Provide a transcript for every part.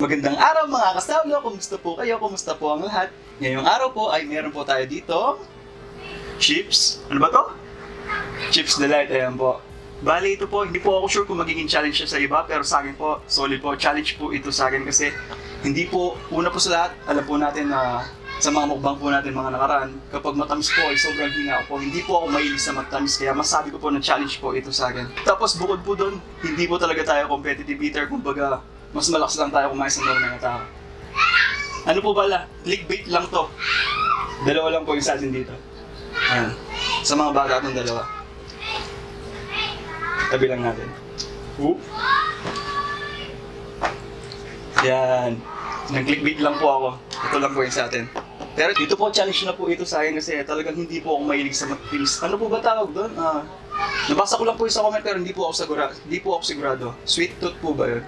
Magandang araw mga kasablo, kumusta po kayo? Kumusta po ang lahat? Ngayong araw po ay meron po tayo dito chips. Ano ba to? Chips Delight, ayan po. Bali ito po, hindi po ako sure kung magiging challenge siya sa iba, pero sa akin po, solid po. Challenge po ito sa akin kasi hindi po, una po sa lahat, alam po natin na sa mga mukbang po natin mga nakaraan, kapag matamis po ay sobrang hinga po. Hindi po ako mahilig sa matamis, kaya masabi ko po na challenge po ito sa akin. Tapos bukod po doon, hindi po talaga tayo competitive eater, kumbaga mas malakas lang tayo kumain sa normal na tao. Ano po bala? Clickbait lang to. Dalawa lang po yung sa atin dito. Ayan. Sa mga bata itong dalawa. Tabi lang natin. Yan. Nag-clickbait lang po ako. Ito lang po yung sa atin. Pero dito po challenge na po ito sa akin kasi talagang hindi po ako mahilig sa matinis. Ano po ba tawag doon? Nabasa ko lang po yung sa comment pero hindi po ako sigurado. Sweet tooth po ba yun?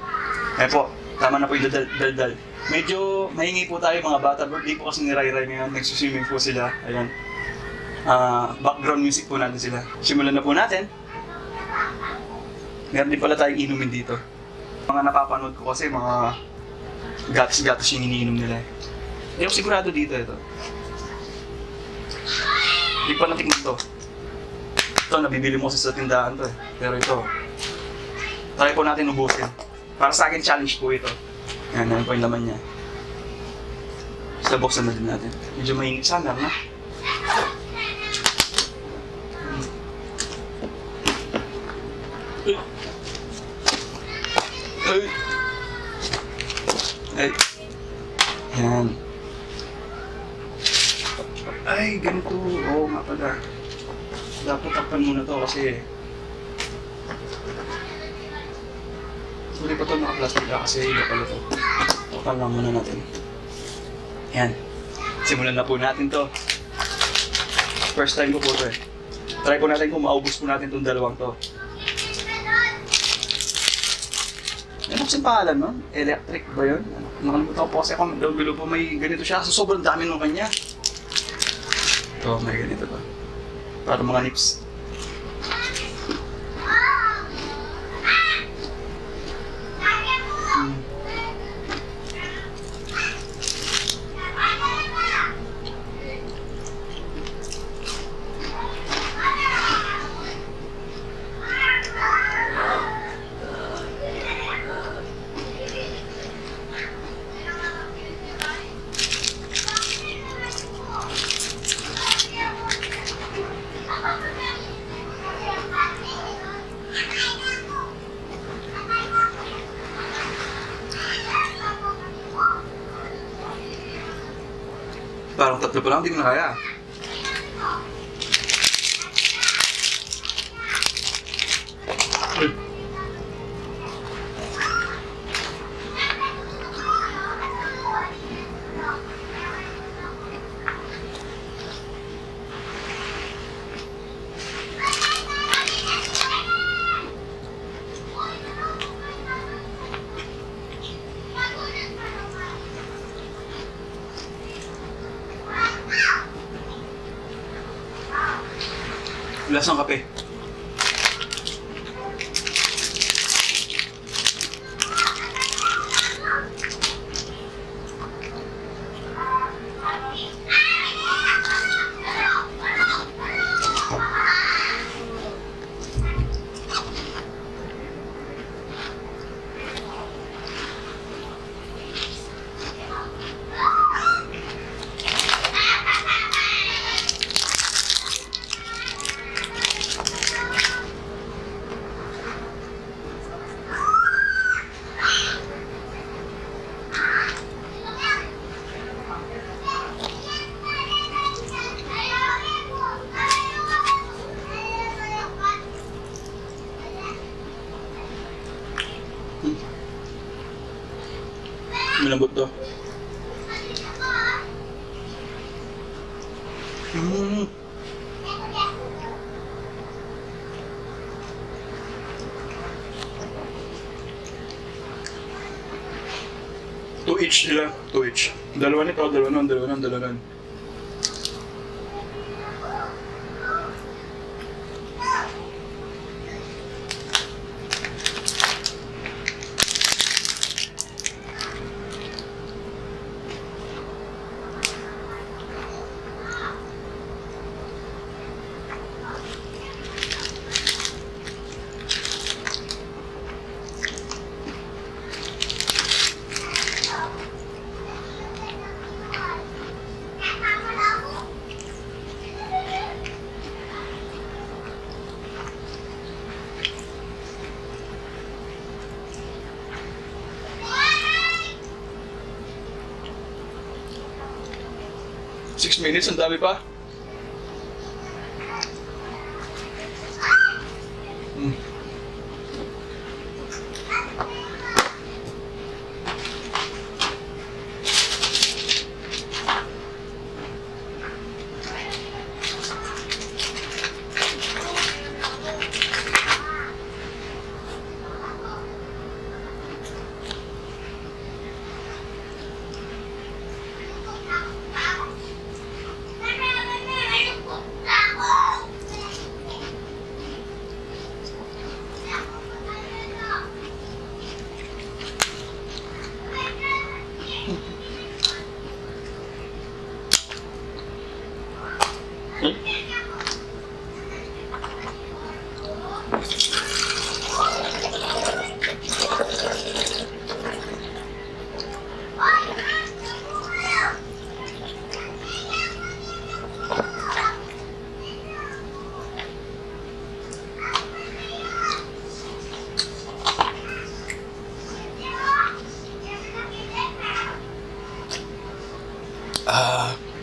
Eh po, tama na po yung daldal. Medyo mahingi po tayo mga bata. Birthday po kasi ni Rai ngayon. Nagsuswimming po sila. Ayan. Background music po natin sila. Simulan na po natin. Meron din pala tayong inumin dito. Mga napapanood ko kasi mga gatas-gatas yung iniinom nila. Hindi ako sigurado dito ito. Hindi pa natikman ito. Ito, nabibili mo kasi sa tindahan to eh. Pero ito, try po natin ubusin. Para sa akin, challenge po ito. Yan, yan po yung laman niya. Basta buksan na din natin. Medyo mainit sana, na? Ay. Yan. Ay, ganito. Oo nga pala. Dapat takpan muna to kasi hindi pa ito naka-plastic kasi iba pala ito. Takpan lang muna natin. Yan. Simulan na po natin to. First time ko po ito eh. Try po natin kung maubos po natin itong dalawang to. Ano kasi pangalan no? Electric ba yun? Nakalimutan ko po kasi ako down below po may ganito siya. So sobrang dami nung kanya. Ito, may ganito to. Para mga nips. Parang tatlo pa lang, hindi ko na kaya. Uy. Lasang kape. Malambot to. Two each sila. Two each. Dalawa nito, dalawa nun, dalawa nun, dalawa nun. 6 minutes, ang dami pa. Hmm.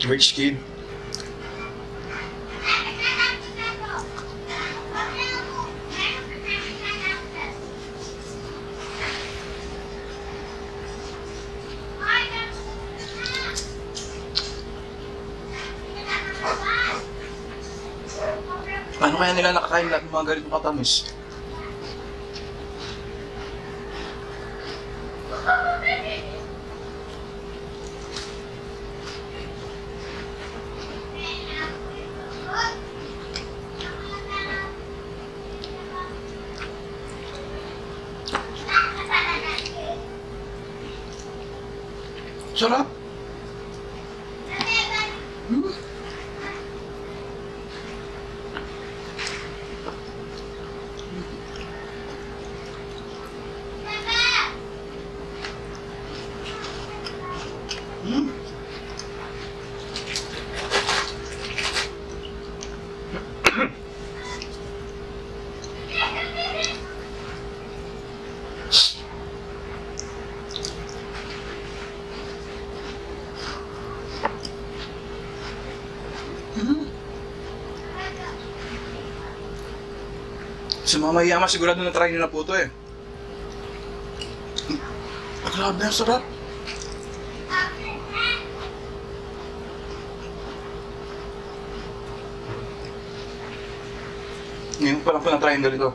Rich kid. Paano kaya nila nakakain lahat ng mga ganito katamis? Sarap! Hmm. Hmm. Sa mga mahiyaman, sigurado na try nila po ito eh. Grabe, ang sarap. Ngayon pa lang po na-try yung ganito.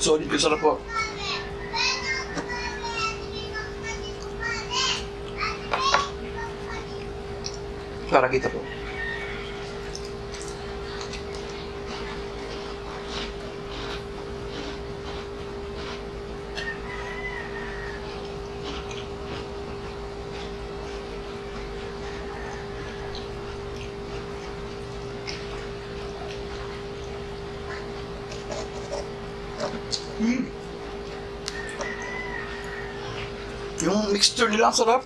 Solid, sarap po. Para kita po. Hmm. Yung mixture nila ang sarap.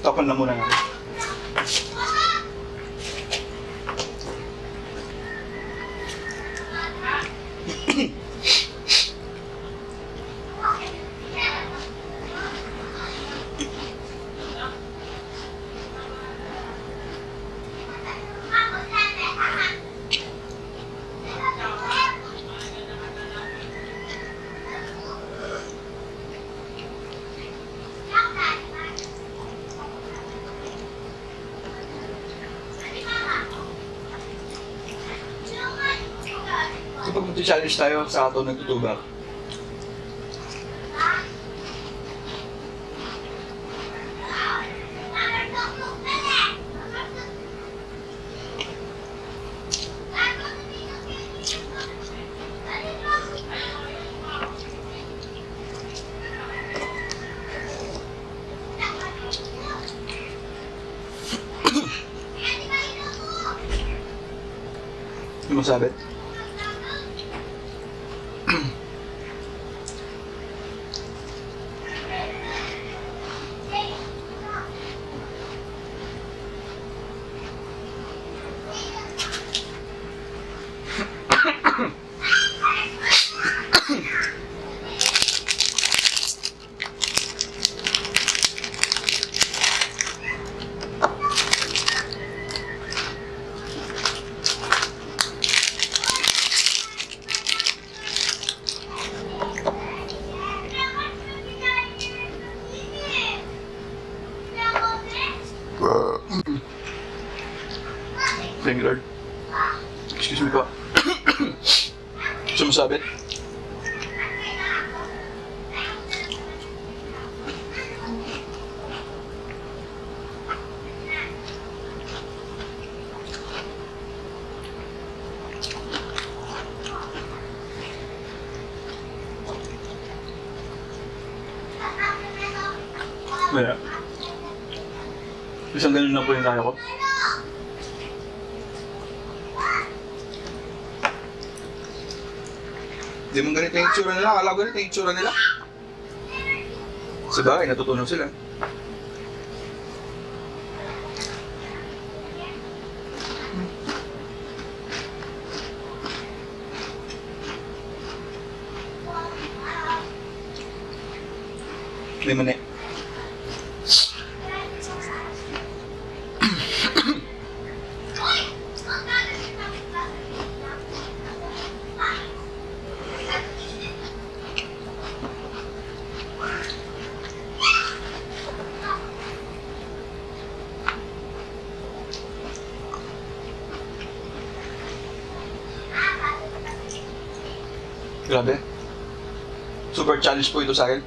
Tapan na muna natin. Mag-challenge tayo sa ato nagtutubak. Ano masabi? Thank you, Lord. Excuse me po. Sumasabit. Wala. Isang ganun na po yung kaya ko. Hindi mo ganito yung itsura nila. Akala ko ganito yung itsura nila. Sa bagay, natutunan sila. May mani. Grabe. Super challenge po ito sa akin.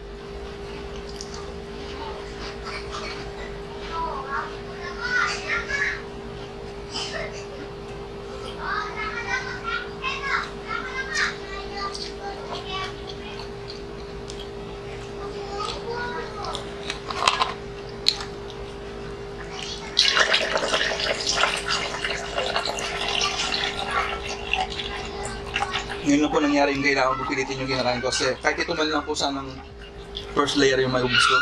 Ngayon lang po nangyari yung kailangan ko pilitin yung kinakain ko kasi kahit ito man lang po sanang first layer yung may ubus ko.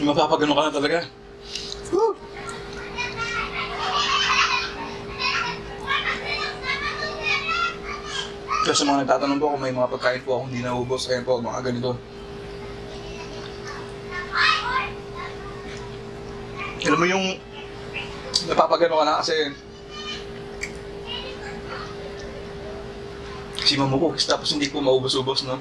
Mapapagano ka na talaga. Woo! Kaya sa mga nagtatanong po kung may mga pagkain po akong hindi naubos, ayan po, mga ganito. Alam mo yung napapagano ka na kasi mo ko, tapos hindi ko maubos-ubos, no?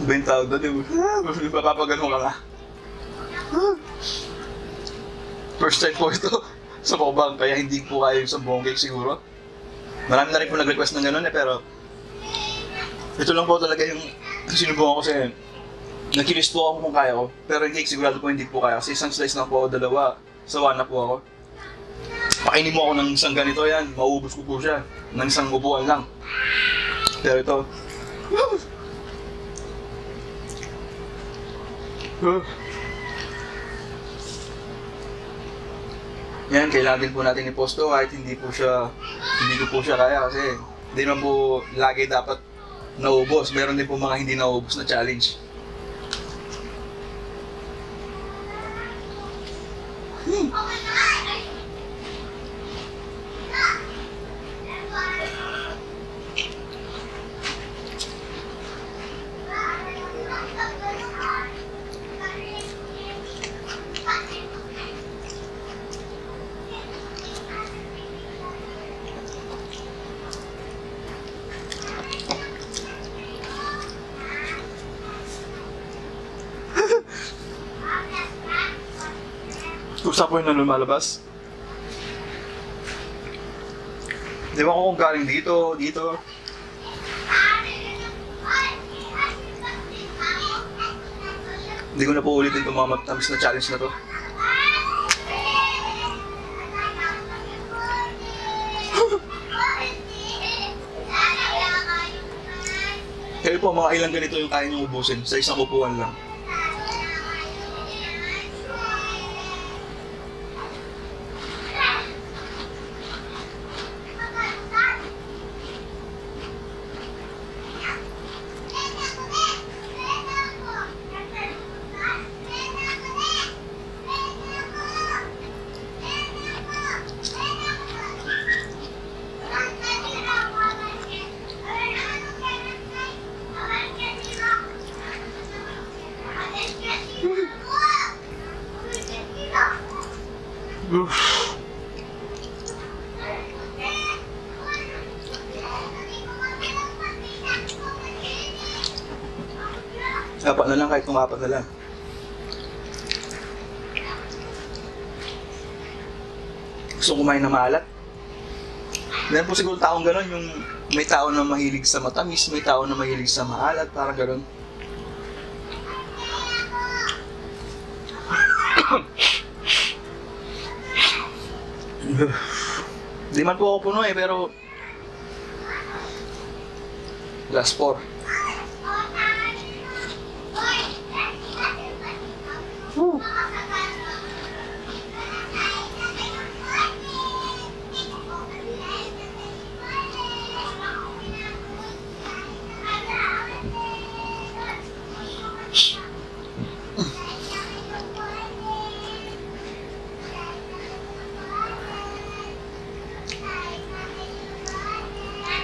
Ano ba yung tawag doon? Papapagano ka na. First time po ito sa mukbang, kaya hindi po kaya yung sa buong cake siguro. Marami na rin po nag-request ng gano'n pero ito lang po talaga yung sinubukan ko kasi nag-list po ako kung kaya ko. Pero yung cake sigurado po hindi po kaya kasi isang slice lang po ako, dalawa, sawa na po ako. Pakainin mo ako ng isang ganito yan, mauubos ko po siya ng isang upuan lang. Pero ito, Yan, kailangan din po natin i-post to kahit hindi ko po siya kaya kasi hindi naman po lagi dapat naubos. Meron din po mga hindi naubos na challenge. Kusa po yun na lumalabas. Di ba kung galing dito. Hindi ko na po ulitin itong mga matamis na challenge na to. Kaya po, mga ilang ganito yung kaya niyong ubusin sa isang upuan lang. Apat na lang, kahit kung apat na lang. Gusto kumain na maalat. Meron po siguro taong gano'n, yung may tao na mahilig sa matamis, may tao na mahilig sa maalat, parang gano'n. Di man po ako puno pero last 4.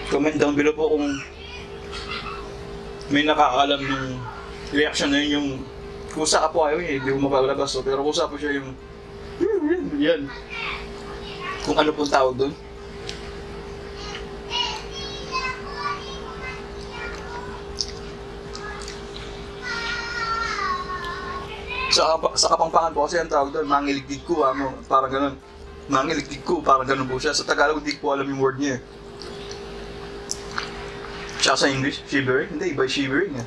Comment down below po kung may nakakaalam ng reaction na yun, yung kusa ka po ayaw hindi ko mapalabas so, pero kusa po siya yung yan. Kung ano pong tawag doon. Sa Kapampangan po kasi ang tawag doon, mangiligdig ko, parang ganun. Mangiligdig ko, parang ganun po siya. Sa Tagalog hindi ko alam yung word niya. Tsaka sa English, shivering? Hindi, iba shivering eh.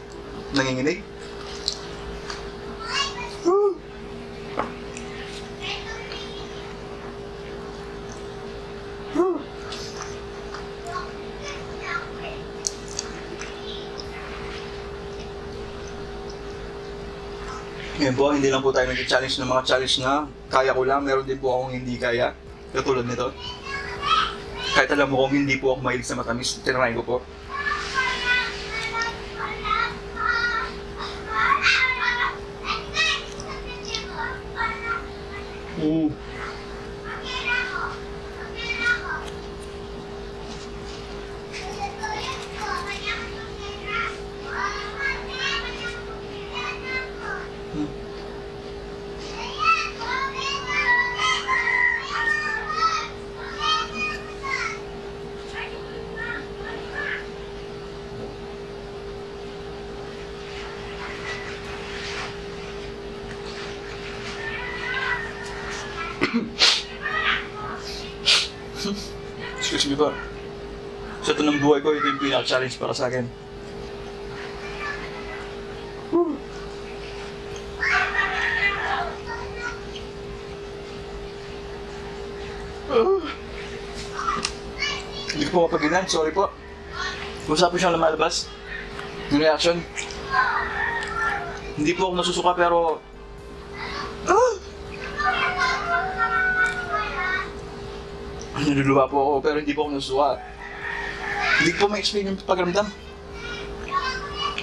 Nanginginig. Ngayon po, hindi lang po tayo nag-challenge ng mga challenge na kaya ko lang. Meron din po akong hindi kaya. Katulad nito. Kahit alam mo kung hindi po ako mahilig sa matamis, tinry ko po. Excuse me po. Sa ito ng buhay ko, ito yung pinaka-challenge para sa akin. Hindi ko po mapaginan, sorry po. Kung saan po siyang lumalabas, yung reaction, Hindi po ako nasusuka pero... Niluluwa po ako pero hindi po ako nasusuka. Hindi ko ma-explain yung pagramdam.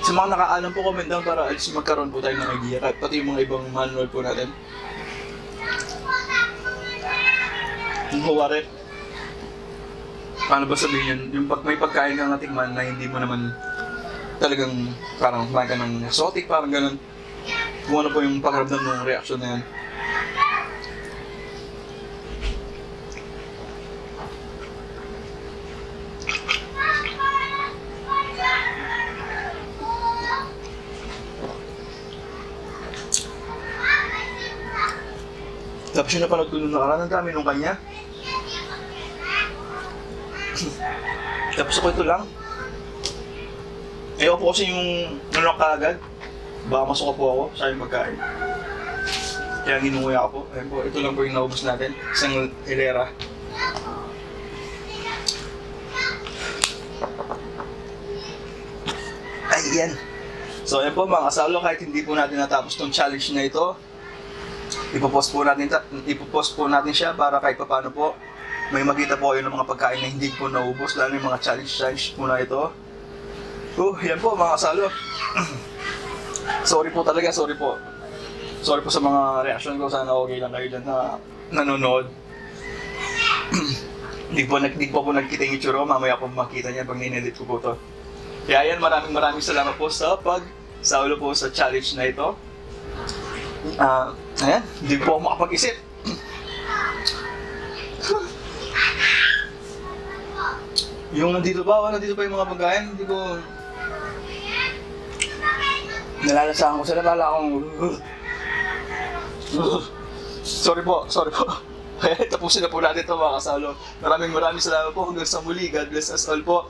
Sa mga nakaalam po, comment down para alis magkaroon po tayo ng idea. Kahit pati yung mga ibang manual po natin. Yung huwari. Paano ba sabihin yun? Yung pag may pagkain kang natikman na hindi mo naman talagang parang kumain ka ng exotic, parang ganun. Kung ano po yung pagramdam ng reaction na yan. Tapos yung napanood ko nung nakaraan, ang dami nung kanya. Tapos ako ito lang. Ayoko po kasi yung nunok kaagad. Baka masuka po ako sa yung pagkain. Kaya ginuya ako po. Ayun po, ito lang po yung naubos natin. Isang hilera. Ayan. So ayun po mga kasalo, kahit hindi po natin natapos tong challenge na ito, ipopost po natin siya para kahit paano po may makita po kayo ng mga pagkain na hindi po naubos, lalo yung mga challenge po na ito. Yan po mga kasalo. Sorry po talaga, sorry po. Sorry po sa mga reaction ko, sana okay lang kayo dyan na nanonood. Hindi po ako nagkita yung itsura, mamaya po makita niya pag ninedit ko po to. Kaya yan, maraming salamat po sa pagsaulo po sa challenge na ito. Ayan, hindi po ako makapag-isip. Yung nandito pa yung mga pagkain, hindi ko... Nalalasahan ko sila, kala akong... Sorry po. Kaya tapusin na po natin ito mga kasalo. Maraming salamat po. Hanggang sa muli. God bless us all po.